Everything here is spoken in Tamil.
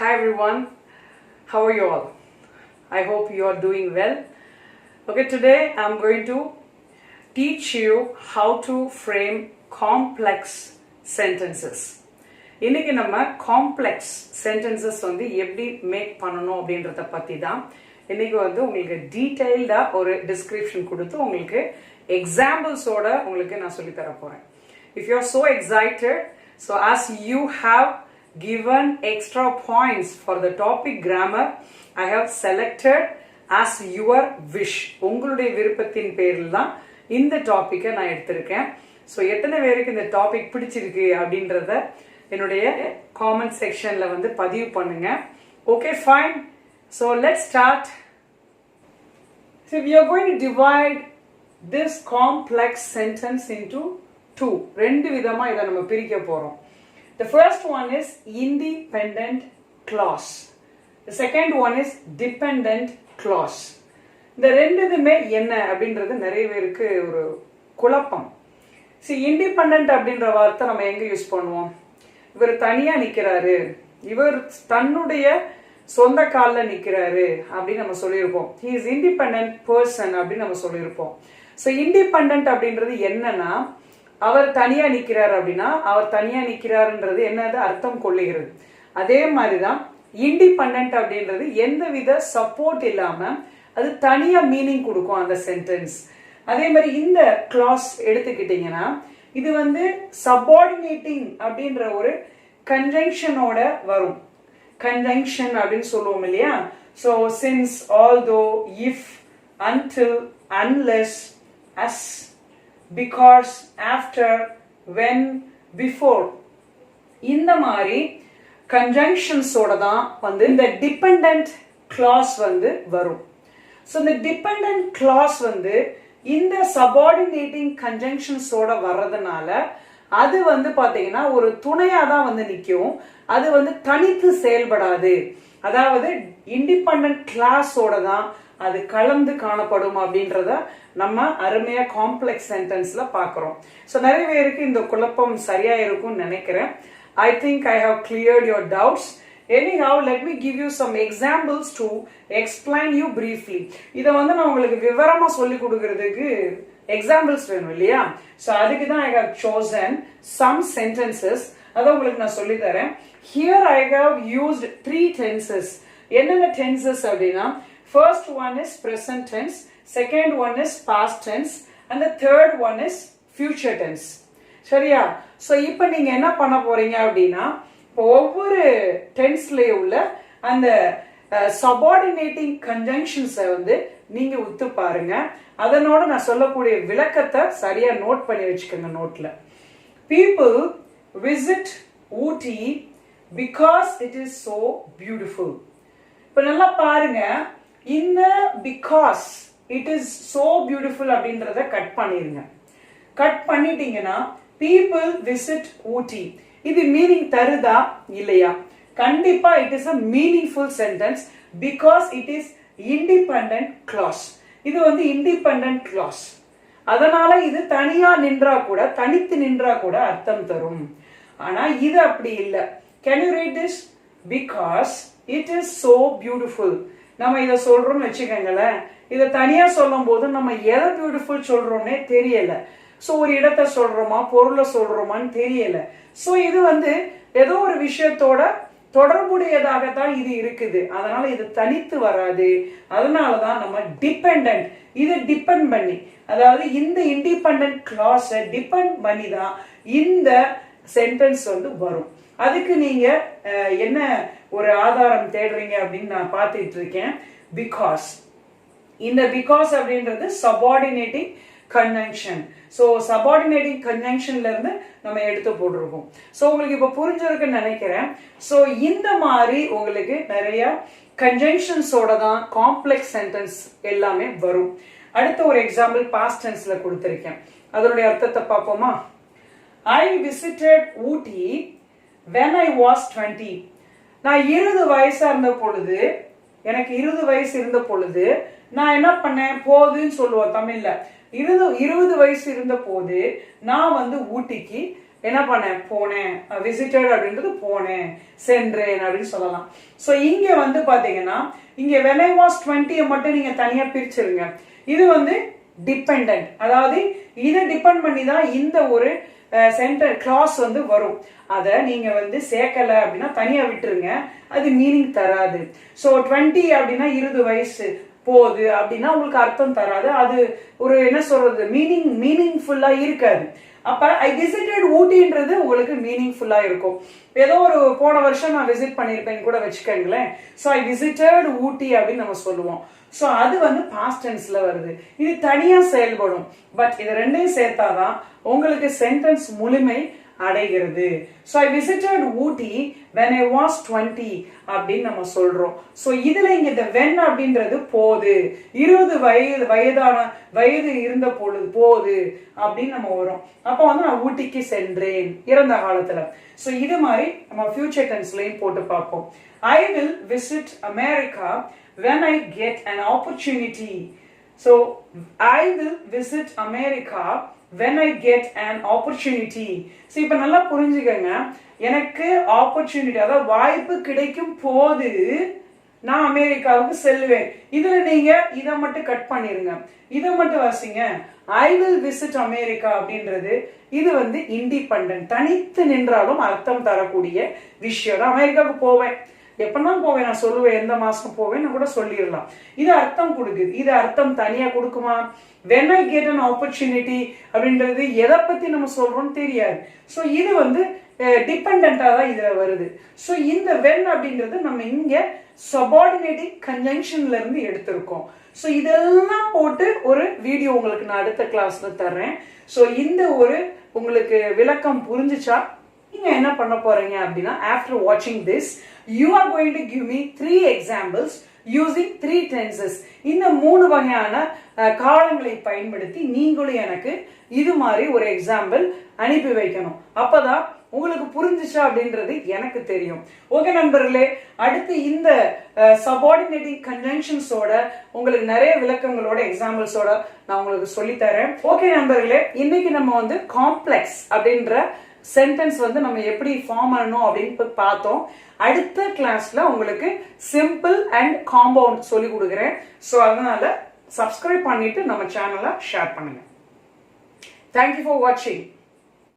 Hi everyone, how are you all? I hope you are doing well. Okay, today I'm going to teach you how to frame complex sentences. இன்னைக்கு நம்ம complex sentences வந்து எப்படி மேக் பண்ணணும் அப்படின்றத பத்தி தான் இன்னைக்கு வந்து உங்களுக்கு டீடைல்டா ஒரு டிஸ்கிரிப்ஷன் கொடுத்து உங்களுக்கு எக்ஸாம்பிள்ஸோட உங்களுக்கு நான் சொல்லி தர போறேன். If you are so excited, so as you have given extra points for the topic grammar, I have selected as your wish. உங்களுடைய விருப்பத்தின் பேரில் தான் இந்த டாபிக்கை நான் எடுத்திருக்கேன். ஸோ எத்தனை பேருக்கு இந்த டாபிக் பிடிச்சிருக்கு அப்படின்றத என்னுடைய காமெண்ட் செக்ஷன்ல வந்து பதிவு பண்ணுங்க. Okay, fine. So let's start. So we are going to divide this complex sentence into two. ரெண்டு விதமா இதை நம்ம பிரிக்க போறோம். The first one is independent clause. The second one is dependent clause. இந்த ரெண்டுதுமே என்ன அப்படின்றது நிறைய பேருக்கு ஒரு குழப்பம். See, independent அப்படின்ற வார்த்தை நம்ம எங்க யூஸ் பண்ணுவோம்? இவர் தனியா நிக்கிறாரு, இவர் தன்னுடைய சொந்த காலில் நிக்கிறாரு அப்படின்னு நம்ம சொல்லியிருப்போம். He is independent person அப்படின்னு நம்ம சொல்லியிருப்போம். ஸோ இண்டிபெண்டன்ட் அப்படின்றது என்னன்னா, அவர் தனியா நிக்கிறார் அப்படின்னா அவர் தனியா நிக்கிறாருன்றது என்னது அர்த்தம் கொள்ளுகிறது. அதே மாதிரிதான் இண்டிபெண்டன்ட் அப்படின்றது எந்த வித சப்போர்ட் இல்லாம அது தனியா மீனிங் கொடுக்கும் அந்த சென்டென்ஸ். அதே மாதிரி இந்த கிளாஸ் எடுத்துக்கிட்டீங்கன்னா இது வந்து சபார்டினேட்டிங் அப்படின்ற ஒரு கன்ஜங்ஷனோட வரும். கன்ஜங்ஷன் அப்படின்னு சொல்லுவோம் இல்லையா? So since, although, if, until, unless, as, because, after, when, before, இந்த மாதிரி கன்ஜங்ஷன்ஸோட தான் வந்து இந்த டிபெண்டன்ட் கிளாஸ் வந்து வரும். ஸோ இந்த டிபெண்டன்ட் கிளாஸ் வந்து இந்த சபார்டினேட்டிங் கன்ஜங்ஷன்ஸோட வர்றதுனால அது வந்து பாத்தீங்கன்னா ஒரு துணையா தான் வந்து நிற்கும். அது வந்து தனித்து செயல்படாது. அதாவது இண்டிபெண்டன்ட் கிளாஸோட தான் அது கலந்து காணப்படும் அப்படின்றத நம்ம அருமையா காம்ப்ளெக்ஸ் சென்டென்ஸ்ல பாக்குறோம். ஸோ நிறைய பேருக்கு இந்த குழப்பம் சரியா இருக்கும்னு நினைக்கிறேன். I think I have cleared your doubts. Anyhow, let me give you some examples to explain you briefly. இதை வந்து நான் உங்களுக்கு விவரமா சொல்லி கொடுக்கறதுக்கு எக்ஸாம்பிள்ஸ் வேணும் இல்லையா? ஸோ அதுக்கு தான் I have chosen some sentences. அதை உங்களுக்கு நான் சொல்லி தரேன். Here I have used 3 tenses. என்னென்ன tenses அப்படின்னா, first one is present tense, second one is past tense, and the third one is future tense. சரியா? ஸோ இப்போ நீங்க என்ன பண்ண போறீங்க அப்படின்னா, இப்போ ஒவ்வொரு டென்ஸ்லயே உள்ள அந்த சபார்டினேட்டிங் கன்ஜங்ஷன்ஸை வந்து நீங்க உத்து பாருங்க. அதனோட நான் சொல்லக்கூடிய விளக்கத்தை சரியா நோட் பண்ணி வச்சுக்கோங்க நோட்ல. People visit Ooty because it is so beautiful. இப்போ நல்லா பாருங்க, இந்த because it is so beautiful அப்படின்றத கட் பண்ணிருங்க. கட் பண்ணிட்டீங்கன்னா people visit Ooty, இது மீனிங் தருதா இல்லையா? கண்டிப்பா it is a meaningful sentence because it is independent clause. இது வந்து independent clause. அதனால இது தனியா நின்றா கூட, தனித்து நின்றா கூட அர்த்தம் தரும். ஆனா இது அப்படி இல்லை. Can you read this? Because it is so beautiful. நம்ம இதை சொல்றோம்னு வச்சுக்கோங்களேன், இதை தனியா சொல்லும் போது நம்ம எதை பியூட்டிஃபுல் சொல்றோம்னே தெரியல. ஸோ ஒரு இடத்தை சொல்றோமா, பொருளை சொல்றோமான்னு தெரியல. ஸோ இது வந்து ஏதோ ஒரு விஷயத்தோட தொடர்புடையதாகத்தான் இது இருக்குது. அதனால இது தனித்து வராது. அதனாலதான் நம்ம டிபெண்டன்ட், இதை டிபெண்ட் பண்ணி, அதாவது இந்த இண்டிபெண்டன்ட் கிளாஸை டிபெண்ட் பண்ணி தான் இந்த சென்டென்ஸ் வந்து வரும். அதுக்கு நீங்க என்ன ஒரு ஆதாரம் தேடுறீங்க அப்படின்னு நான் பார்த்துட்டு இருக்கேன். பிகாஸ், இந்த பிகாஸ் அப்படின்றது சபார்டினேட்டிங் கன்ஜங்ஷன். ஸோ சபார்டினேட்டிங் கன்ஜங்ஷன்ல இருந்து நம்ம எடுத்து போட்டிருக்கோம். ஸோ உங்களுக்கு இப்போ புரிஞ்சிருக்குன்னு நினைக்கிறேன். ஸோ இந்த மாதிரி உங்களுக்கு நிறைய கன்ஜங்ஷன்ஸோட தான் காம்ப்ளெக்ஸ் சென்டென்ஸ் எல்லாமே வரும். அடுத்த ஒரு எக்ஸாம்பிள் பாஸ்ட் டென்ஸ்ல கொடுத்திருக்கேன். அதனுடைய அர்த்தத்தை பார்ப்போமா? I visited Ooty when I was 20. நான் 20 வயசா இருந்த பொழுது, எனக்கு 20 வயசு இருந்த பொழுது நான் என்ன பண்ணேன்? போதுன்னு சொல்லுவோம் தமிழ்ல. 20 வயசு இருந்த போது நான் வந்து ஊட்டிக்கு என்ன பண்ணேன் போனேன், விசிட்டட் அப்படின்றது போனேன், சென்றேன் அப்படின்னு சொல்லலாம். ஸோ இங்க வந்து பாத்தீங்கன்னா இங்க when I was 20 மட்டும் நீங்க தனியா பிரிச்சிருங்க. இது வந்து டிபெண்டன்ட், அதாவது இதை டிபெண்ட் பண்ணி தான் இந்த ஒரு சென்டர் கிளாஸ் வந்து வரும். அதை நீங்க வந்து சேர்க்கல அப்படின்னா தனியா விட்டுருங்க, அது மீனிங் தராது. ஸோ 20 அப்படின்னா 20 வயசு போகுது அப்படின்னா உங்களுக்கு அர்த்தம் தராது, அது ஒரு என்ன சொல்றது மீனிங்ஃபுல்லா இருக்காது. அப்ப ஐ விசிட்டட் ஊட்டின்றது உங்களுக்கு மீனிங்ஃபுல்லா இருக்கும். ஏதோ ஒரு போன வருஷம் நான் விசிட் பண்ணிருப்பேன் கூட வச்சுக்கோங்களேன். ஸோ ஐ விசிட்டட் ஊட்டி அப்படின்னு நம்ம சொல்லுவோம். ஸோ அது வந்து பாஸ்ட் டென்ஸ்ல வருது, இது தனியா செயல்படும். பட் இது ரெண்டையும் சேர்த்தாதான் உங்களுக்கு சென்டென்ஸ் முழுமை அடைகிறது. So I visited Ooty when I was 20 அப்படின்னு நம்ம சொல்றோம். ஸோ இதுல இங்க இந்த when அப்படின்றது போது, 20 வயது இருந்த பொழுது போது அப்படின்னு நம்ம வரும். அப்போ வந்து நான் ஊட்டிக்கு சென்றேன் இறந்த காலத்துல. ஸோ இது மாதிரி நம்ம ஃபியூச்சர் டென்ஸ்லயும் போட்டு பார்ப்போம். I will visit America when I get an opportunity. So I will visit America when I get an opportunity. So இப்ப நல்லா புரிஞ்சுக்கங்க, எனக்கு ஆப்பர்ச்சுனிட்டி அதாவது வாய்ப்பு கிடைக்கும் போது நான் அமெரிக்காவுக்கு செல்வேன். இதுல நீங்க இதை மட்டும் கட் பண்ணிருங்க, இதை மட்டும் வாசிங்க. I will visit America அப்படின்றது இது வந்து இண்டிபெண்டன்ட், தனித்து நின்றாலும் அர்த்தம் தரக்கூடிய விஷயம். அமெரிக்காவுக்கு போவேன், எப்பதான் போவேன் நான் சொல்லுவேன், எந்த மாசம் போவேன் கூட சொல்லிடலாம். இது அர்த்தம் கொடுக்குது, இது அர்த்தம் தனியா கொடுக்குமா? when I get an opportunity அப்படின்றது எதை பத்தி நம்ம சொல்றோம் தெரியாது. ஸோ இது வந்து டிபெண்டா தான் இதுல வருது. ஸோ இந்த when அப்படின்றது நம்ம இங்க சபார்டினேட்டிங் கன்ஜங்ஷன்ல இருந்து எடுத்திருக்கோம். ஸோ இதெல்லாம் போட்டு ஒரு வீடியோ உங்களுக்கு நான் அடுத்த கிளாஸ்ல தர்றேன். ஸோ இந்த ஒரு உங்களுக்கு விளக்கம் புரிஞ்சுச்சா? நீங்க என்ன பண்ண போறீங்க அப்படின்னா, after watching this you are going to give me 3 examples using 3 tenses. இந்த 3 வகையான காலங்களை பயன்படுத்தி நீங்களும் எனக்கு இது மாதிரி ஒரு எக்ஸாம்பிள் அனுப்பி வைக்கணும். அப்பதான் உங்களுக்கு புரிஞ்சுச்சா அப்படின்றது எனக்கு தெரியும். ஓகே நண்பர்களே, அடுத்து இந்த சபார்டினேட்டிங் கன்ஜங்ஷன்ஸோட உங்களுக்கு நிறைய விளக்கங்களோட எக்ஸாம்பிள்ஸோட நான் உங்களுக்கு சொல்லி தரேன். ஓகே நண்பர்களே, இன்னைக்கு நம்ம வந்து காம்ப்ளெக்ஸ் அப்படின்ற சென்டென்ஸ் வந்து நம்ம எப்படி ஃபார்ம் பண்ணணும் அப்படின்னு பார்த்தோம். அடுத்த கிளாஸ்ல உங்களுக்கு சிம்பிள் அண்ட் காம்பவுண்ட் சொல்லி கொடுக்குறேன். ஸோ அதனால சப்ஸ்கிரைப் பண்ணிட்டு நம்ம சேனலை ஷேர் பண்ணுங்க. தேங்க்யூ ஃபார் வாட்சிங்.